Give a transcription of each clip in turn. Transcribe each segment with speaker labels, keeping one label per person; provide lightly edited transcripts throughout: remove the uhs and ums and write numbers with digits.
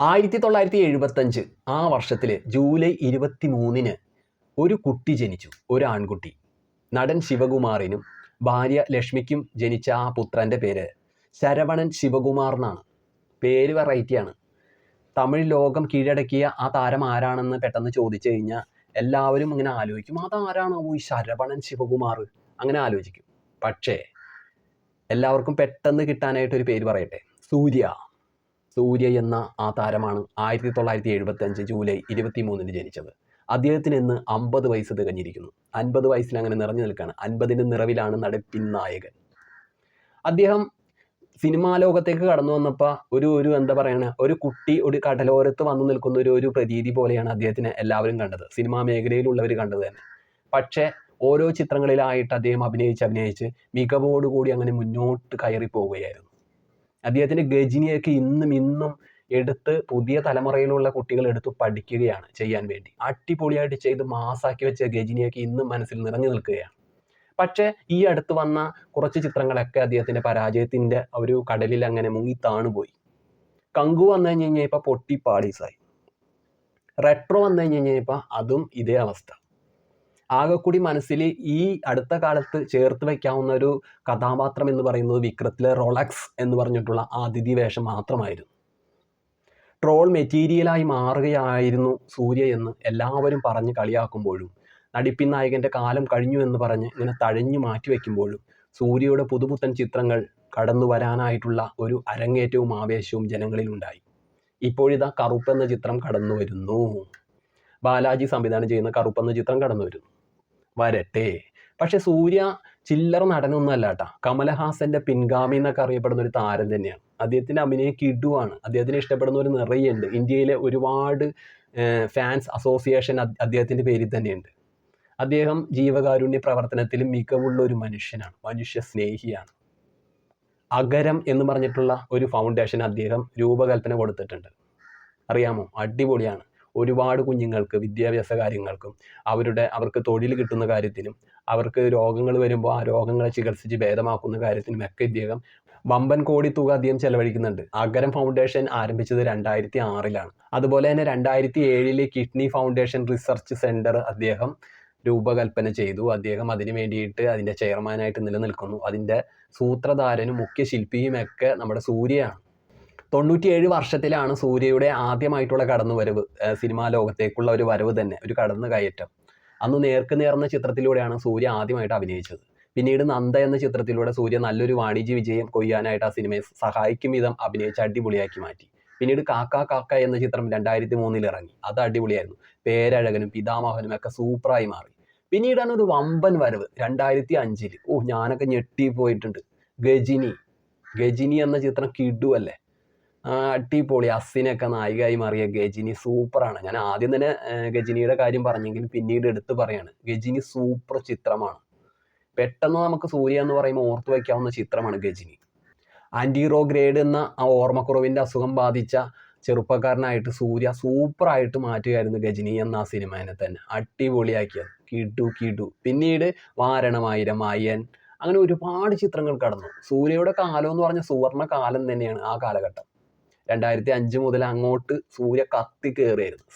Speaker 1: 1975 ആ വർഷത്തിൽ ജൂലൈ 23-ന് ഒരു കുട്ടി ജനിച്ചു, ഒരു ആൺകുട്ടി. നടൻ ശിവകുമാറിനും ഭാര്യ ലക്ഷ്മിക്കും ജനിച്ച ആ പുത്രൻ്റെ പേര് ശരവണൻ ശിവകുമാർ എന്നാണ്. പേര് വെറൈറ്റിയാണ്. തമിഴ് ലോകം കീഴടക്കിയ ആ താരം ആരാണെന്ന് പെട്ടെന്ന് ചോദിച്ചു കഴിഞ്ഞാൽ എല്ലാവരും ഇങ്ങനെ ആലോചിക്കും, അതാരാണോ ഈ ശരവണൻ ശിവകുമാർ, അങ്ങനെ ആലോചിക്കും. പക്ഷേ എല്ലാവർക്കും പെട്ടെന്ന് കിട്ടാനായിട്ടൊരു പേര് പറയട്ടെ, സൂര്യ എന്ന ആ താരമാണ് 1975 ജൂലൈ 23-ന് ജനിച്ചത്. അദ്ദേഹത്തിന് ഇന്ന് 50 വയസ്സ് തികഞ്ഞിരിക്കുന്നു. 50 വയസ്സിൽ അങ്ങനെ നിറഞ്ഞു നിൽക്കുകയാണ്. 50-ന്റെ നിറവിലാണ് നടപ്പിൻ നായകൻ. അദ്ദേഹം സിനിമാ ലോകത്തേക്ക് കടന്നു വന്നപ്പോൾ ഒരു എന്താ പറയുക, ഒരു കുട്ടി ഒരു കടലോരത്ത് വന്നു നിൽക്കുന്ന ഒരു പ്രതീതി പോലെയാണ് അദ്ദേഹത്തിനെ എല്ലാവരും കണ്ടത്, സിനിമാ മേഖലയിലുള്ളവർ കണ്ടത് തന്നെ. പക്ഷേ ഓരോ ചിത്രങ്ങളിലായിട്ട് അദ്ദേഹം അഭിനയിച്ച് മികവോടുകൂടി അങ്ങനെ മുന്നോട്ട് കയറി പോവുകയായിരുന്നു. അദ്ദേഹത്തിൻ്റെ ഗജിനിയൊക്കെ ഇന്നും എടുത്ത് പുതിയ തലമുറയിലുള്ള കുട്ടികൾ എടുത്ത് പഠിക്കുകയാണ് ചെയ്യാൻ വേണ്ടി. അടിപൊളിയായിട്ട് ചെയ്ത് മാസാക്കി വെച്ച ഗജിനിയൊക്കെ ഇന്നും മനസ്സിൽ നിറഞ്ഞു നിൽക്കുകയാണ്. പക്ഷേ ഈ അടുത്ത് വന്ന കുറച്ച് ചിത്രങ്ങളൊക്കെ അദ്ദേഹത്തിൻ്റെ പരാജയത്തിൻ്റെ ഒരു കടലിൽ അങ്ങനെ മുങ്ങി താണുപോയി. കങ്കു വന്നു കഴിഞ്ഞ് കഴിഞ്ഞപ്പോൾ പൊട്ടി പാളീസായി. റെട്രോ വന്നു കഴിഞ്ഞ് കഴിഞ്ഞപ്പോൾ അതും ഇതേ അവസ്ഥ. ആകെക്കൂടി മനസ്സിൽ ഈ അടുത്ത കാലത്ത് ചേർത്ത് വയ്ക്കാവുന്ന ഒരു കഥാപാത്രം എന്ന് പറയുന്നത് വിക്രത്തിലെ റോളക്സ് എന്ന് പറഞ്ഞിട്ടുള്ള അതിഥി വേഷം മാത്രമായിരുന്നു. ട്രോൾ മെറ്റീരിയലായി മാറുകയായിരുന്നു സൂര്യ എന്ന് എല്ലാവരും പറഞ്ഞ് കളിയാക്കുമ്പോഴും, നടിപ്പിൻ നായകൻ്റെ കാലം കഴിഞ്ഞു എന്ന് പറഞ്ഞ് ഇങ്ങനെ തഴഞ്ഞു മാറ്റി വയ്ക്കുമ്പോഴും, സൂര്യയുടെ പുതുപുത്തൻ ചിത്രങ്ങൾ കടന്നു വരാനായിട്ടുള്ള ഒരു അരങ്ങേറ്റവും ആവേശവും ജനങ്ങളിലുണ്ടായി. ഇപ്പോഴിതാ കറുപ്പ് എന്ന ചിത്രം കടന്നു വരുന്നു. ബാലാജി സംവിധാനം ചെയ്യുന്ന കറുപ്പ് എന്ന ചിത്രം കടന്നു വരുന്നു. വരട്ടെ. പക്ഷെ സൂര്യ ചില്ലറ നടനൊന്നും അല്ല കേട്ടോ. കമലഹാസന്റെ പിൻഗാമി എന്നൊക്കെ അറിയപ്പെടുന്ന ഒരു താരം തന്നെയാണ്. അദ്ദേഹത്തിൻ്റെ അഭിനയം കിടുവാണ്. അദ്ദേഹത്തിന് ഇഷ്ടപ്പെടുന്ന ഒരു നിറയുണ്ട്. ഇന്ത്യയിലെ ഒരുപാട് ഫാൻസ് അസോസിയേഷൻ അദ്ദേഹത്തിൻ്റെ പേരിൽ തന്നെയുണ്ട്. അദ്ദേഹം ജീവകാരുണ്യ പ്രവർത്തനത്തിൽ മികവുള്ള ഒരു മനുഷ്യനാണ്, മനുഷ്യ സ്നേഹിയാണ്. അഗരം എന്ന് പറഞ്ഞിട്ടുള്ള ഒരു ഫൗണ്ടേഷൻ അദ്ദേഹം രൂപകൽപ്പന കൊടുത്തിട്ടുണ്ട്. അറിയാമോ? അടിപൊളിയാണ്. ഒരുപാട് കുഞ്ഞുങ്ങൾക്ക് വിദ്യാഭ്യാസ കാര്യങ്ങൾക്കും അവർക്ക് തൊഴിൽ കിട്ടുന്ന കാര്യത്തിനും അവർക്ക് രോഗങ്ങൾ വരുമ്പോൾ ആ രോഗങ്ങളെ ചികിത്സിച്ച് ഭേദമാക്കുന്ന കാര്യത്തിനും ഒക്കെ ഇദ്ദേഹം വമ്പൻ കോടി തുക അദ്ദേഹം ചെലവഴിക്കുന്നുണ്ട്. അഗരം ഫൗണ്ടേഷൻ ആരംഭിച്ചത് 2006-ലാണ്. അതുപോലെ തന്നെ 2007 കിഡ്നി ഫൗണ്ടേഷൻ റിസർച്ച് സെൻറ്റർ അദ്ദേഹം രൂപകൽപ്പന ചെയ്തു. അദ്ദേഹം അതിന് വേണ്ടിയിട്ട് അതിൻ്റെ ചെയർമാനായിട്ട് നിലനിൽക്കുന്നു. അതിൻ്റെ സൂത്രധാരനും മുഖ്യ ശില്പിയുമൊക്കെ നമ്മുടെ സൂര്യയാണ്. 97 വർഷത്തിലാണ് സൂര്യയുടെ ആദ്യമായിട്ടുള്ള കടന്നുവരവ്, സിനിമാ ലോകത്തേക്കുള്ള ഒരു വരവ് തന്നെ, ഒരു കടന്നു കയറ്റം. അന്ന് നേർക്ക് നേർന്ന ചിത്രത്തിലൂടെയാണ് സൂര്യ ആദ്യമായിട്ട് അഭിനയിച്ചത്. പിന്നീട് നന്ദ എന്ന ചിത്രത്തിലൂടെ സൂര്യ നല്ലൊരു വാണിജ്യ വിജയം കൊയ്യാനായിട്ട് ആ സിനിമയെ സഹായിക്കും വിധം അഭിനയിച്ച് അടിപൊളിയാക്കി മാറ്റി. പിന്നീട് കാക്ക എന്ന ചിത്രം 2003 ഇറങ്ങി. അത് അടിപൊളിയായിരുന്നു. പേരഴകനും പിതാമഹനും ഒക്കെ സൂപ്പറായി മാറി. പിന്നീടാണ് ഒരു വമ്പൻ വരവ് 2005. ഞാനൊക്കെ ഞെട്ടിപ്പോയിട്ടുണ്ട്. ഗജിനി എന്ന ചിത്രം കിടുവല്ലേ, അടിപൊളി. അസിനൊക്കെ നായികയായി മാറിയ ഗജിനി സൂപ്പറാണ്. ഞാൻ ആദ്യം തന്നെ ഗജിനിയുടെ കാര്യം പറഞ്ഞെങ്കിലും പിന്നീട് എടുത്ത് പറയാണ്, ഗജിനി സൂപ്പർ ചിത്രമാണ്. പെട്ടെന്ന് നമുക്ക് സൂര്യ എന്ന് പറയുമ്പോൾ ഓർത്തു വയ്ക്കാവുന്ന ചിത്രമാണ് ഗജിനി. ആൻറ്റിറോഗ്രേഡ് എന്ന ആ ഓർമ്മക്കുറവിൻ്റെ അസുഖം ബാധിച്ച ചെറുപ്പക്കാരനായിട്ട് സൂര്യ സൂപ്പറായിട്ട് മാറ്റുകയായിരുന്നു ഗജിനി എന്ന ആ സിനിമേനെ തന്നെ. അടിപൊളിയാക്കിയത്. കിടു. പിന്നീട് വാരണമായിരം, അയൻ, അങ്ങനെ ഒരുപാട് ചിത്രങ്ങൾ കടന്നു. സൂര്യയുടെ കാലം എന്ന് പറഞ്ഞ സുവർണ്ണ കാലം തന്നെയാണ് ആ കാലഘട്ടം. 2005 മുതൽ അങ്ങോട്ട് സൂര്യ കത്തി കയറിയായിരുന്നു.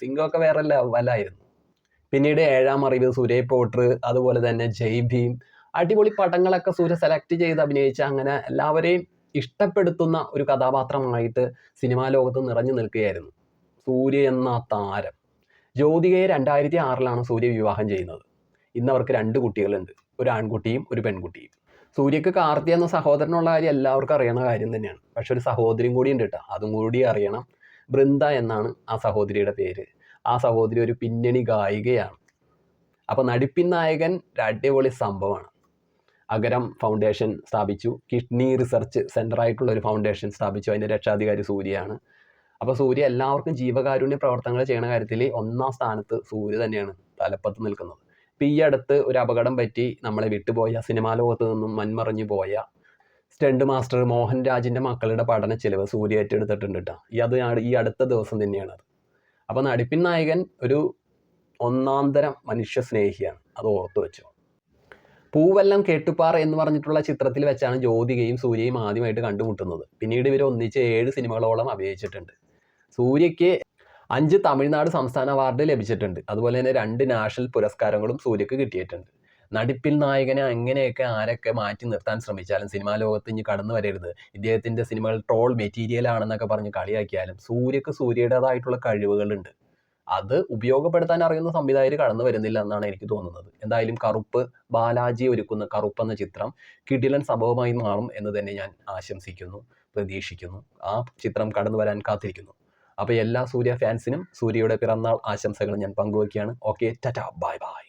Speaker 1: സിംഗമൊക്കെ വേറെ ലെവലായിരുന്നു. പിന്നീട് ഏഴാം അറിവ്, സുരേ പോട്ടർ, അതുപോലെ തന്നെ ജയ് ഭീം, അടിപൊളി പടങ്ങളൊക്കെ സൂര്യ സെലക്ട് ചെയ്ത് അഭിനയിച്ച അങ്ങനെ എല്ലാവരെയും ഇഷ്ടപ്പെടുത്തുന്ന ഒരു കഥാപാത്രമായിട്ട് സിനിമാ ലോകത്ത് നിറഞ്ഞു നിൽക്കുകയായിരുന്നു സൂര്യ എന്ന താരം. ജ്യോതികയെ 2006-ലാണ് സൂര്യ വിവാഹം ചെയ്യുന്നത്. ഇന്ന് അവർക്ക് 2 കുട്ടികളുണ്ട്, ഒരു ആൺകുട്ടിയും ഒരു പെൺകുട്ടിയും. സൂര്യക്ക് കാർത്തി എന്ന സഹോദരനുള്ള കാര്യം എല്ലാവർക്കും അറിയുന്ന കാര്യം തന്നെയാണ്. പക്ഷെ ഒരു സഹോദരിയും കൂടി ഉണ്ട് കേട്ടോ, അതും കൂടി അറിയണം. ബൃന്ദ എന്നാണ് ആ സഹോദരിയുടെ പേര്. ആ സഹോദരി ഒരു പിന്നണി ഗായികയാണ്. അപ്പോൾ നടിപ്പിൻ നായകൻ ഒരു അടിപൊളി സംഭവമാണ്. അഗരം ഫൗണ്ടേഷൻ സ്ഥാപിച്ചു. കിഡ്നി റിസർച്ച് സെൻ്ററായിട്ടുള്ള ഒരു ഫൗണ്ടേഷൻ സ്ഥാപിച്ചു. അതിൻ്റെ രക്ഷാധികാരി സൂര്യയാണ്. അപ്പോൾ സൂര്യ എല്ലാവർക്കും ജീവകാരുണ്യ പ്രവർത്തനങ്ങൾ ചെയ്യുന്ന കാര്യത്തിൽ 1-ാം സ്ഥാനത്ത് സൂര്യ തന്നെയാണ് തലപ്പത്ത് നിൽക്കുന്നത്. ഇപ്പം ഈ അടുത്ത് ഒരു അപകടം പറ്റി നമ്മളെ വിട്ടുപോയ, സിനിമാ ലോകത്ത് നിന്നും മൺമറഞ്ഞു പോയ സ്റ്റണ്ട് മാസ്റ്റർ മോഹൻ രാജിൻ്റെ മക്കളുടെ പഠന ചിലവ് സൂര്യ ഏറ്റെടുത്തിട്ടുണ്ട് കേട്ടോ. ഈ അടുത്ത ദിവസം തന്നെയാണത്. അപ്പോൾ നടിപ്പിൻ നായകൻ ഒരു 1-ാം തരം മനുഷ്യ സ്നേഹിയാണ്, അത് ഓർത്തു വെച്ചോ. പൂവെല്ലാം കേട്ടുപാറ എന്ന് പറഞ്ഞിട്ടുള്ള ചിത്രത്തിൽ വെച്ചാണ് ജ്യോതികയും സൂര്യയും ആദ്യമായിട്ട് കണ്ടുമുട്ടുന്നത്. പിന്നീട് ഇവർ ഒന്നിച്ച് 7 സിനിമകളോളം അഭിനയിച്ചിട്ടുണ്ട്. സൂര്യയ്ക്ക് 5 തമിഴ്നാട് സംസ്ഥാന അവാർഡ് ലഭിച്ചിട്ടുണ്ട്. അതുപോലെ തന്നെ 2 നാഷണൽ പുരസ്കാരങ്ങളും സൂര്യക്ക് കിട്ടിയിട്ടുണ്ട്. നടിപ്പിൽ നായകനെ എങ്ങനെയൊക്കെ ആരൊക്കെ മാറ്റി നിർത്താൻ ശ്രമിച്ചാലും സിനിമാ ലോകത്ത് ഇനി കടന്നു വരരുത്, ഇദ്ദേഹത്തിൻ്റെ സിനിമകൾ ട്രോൾ മെറ്റീരിയൽ ആണെന്നൊക്കെ പറഞ്ഞ് കളിയാക്കിയാലും സൂര്യക്ക് സൂര്യയുടേതായിട്ടുള്ള കഴിവുകളുണ്ട്. അത് ഉപയോഗപ്പെടുത്താൻ അറിയുന്ന സംവിധായകർ കടന്നു വരുന്നില്ല എന്നാണ് എനിക്ക് തോന്നുന്നത്. എന്തായാലും കറുപ്പ്, ബാലാജി ഒരുക്കുന്ന കറുപ്പ് എന്ന ചിത്രം കിടിലൻ സംഭവമായി മാറും എന്ന് തന്നെ ഞാൻ ആശംസിക്കുന്നു, പ്രതീക്ഷിക്കുന്നു. ആ ചിത്രം കടന്നു വരാൻ കാത്തിരിക്കുന്നു. അപ്പോൾ എല്ലാ സൂര്യ ഫാൻസിനും സൂര്യയുടെ പിറന്നാൾ ആശംസകൾ ഞാൻ പങ്കുവയ്ക്കുകയാണ്. Okay, tata, bye by.